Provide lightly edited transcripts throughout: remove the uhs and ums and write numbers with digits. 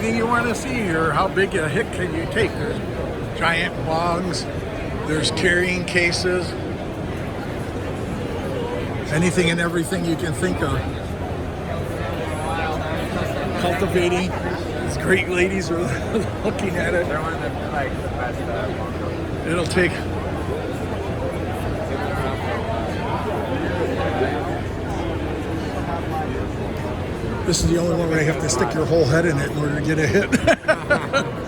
anything you want to see here. How big a hit can you take? There's giant bongs. There's carrying cases. Anything and everything you can think of. Cultivating. These great ladies are looking at it. They're one of the best It'll take. This is the only one where you have to stick your whole head in it in order to get a hit.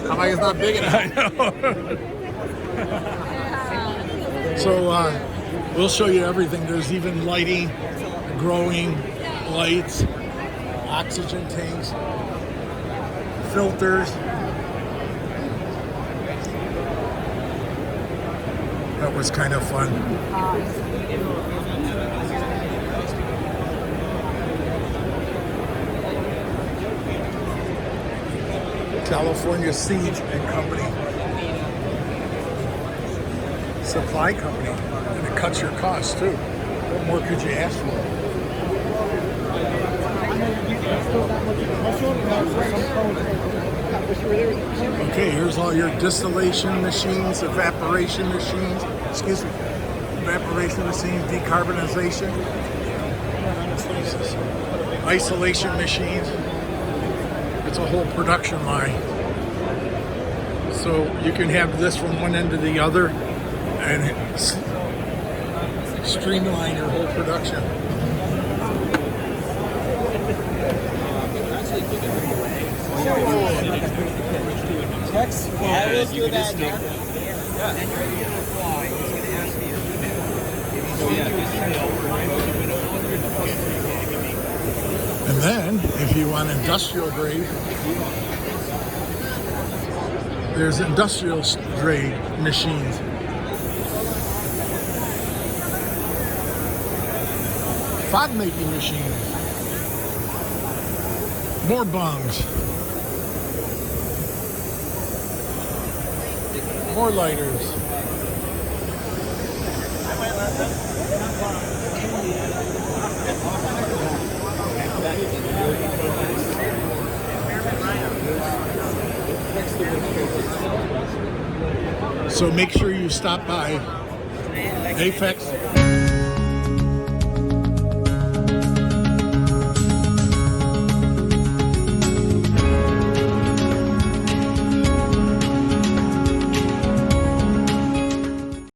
I'm like, it's not big enough. I know. So we'll show you everything. There's even lighting, growing lights, oxygen tanks, filters. That was kind of fun. California Seeds and Company. Supply company. And it cuts your costs too. What more could you ask for? Okay, here's all your distillation machines, evaporation machines, evaporation machines, decarbonization, isolation machines. It's a whole production line. So you can have this from one end to the other and streamline your whole production. Text? Yeah, let's do that. And then, if you want industrial grade, there's industrial grade machines. Fog making machines. More bongs. More lighters. So make sure you stop by Apehex.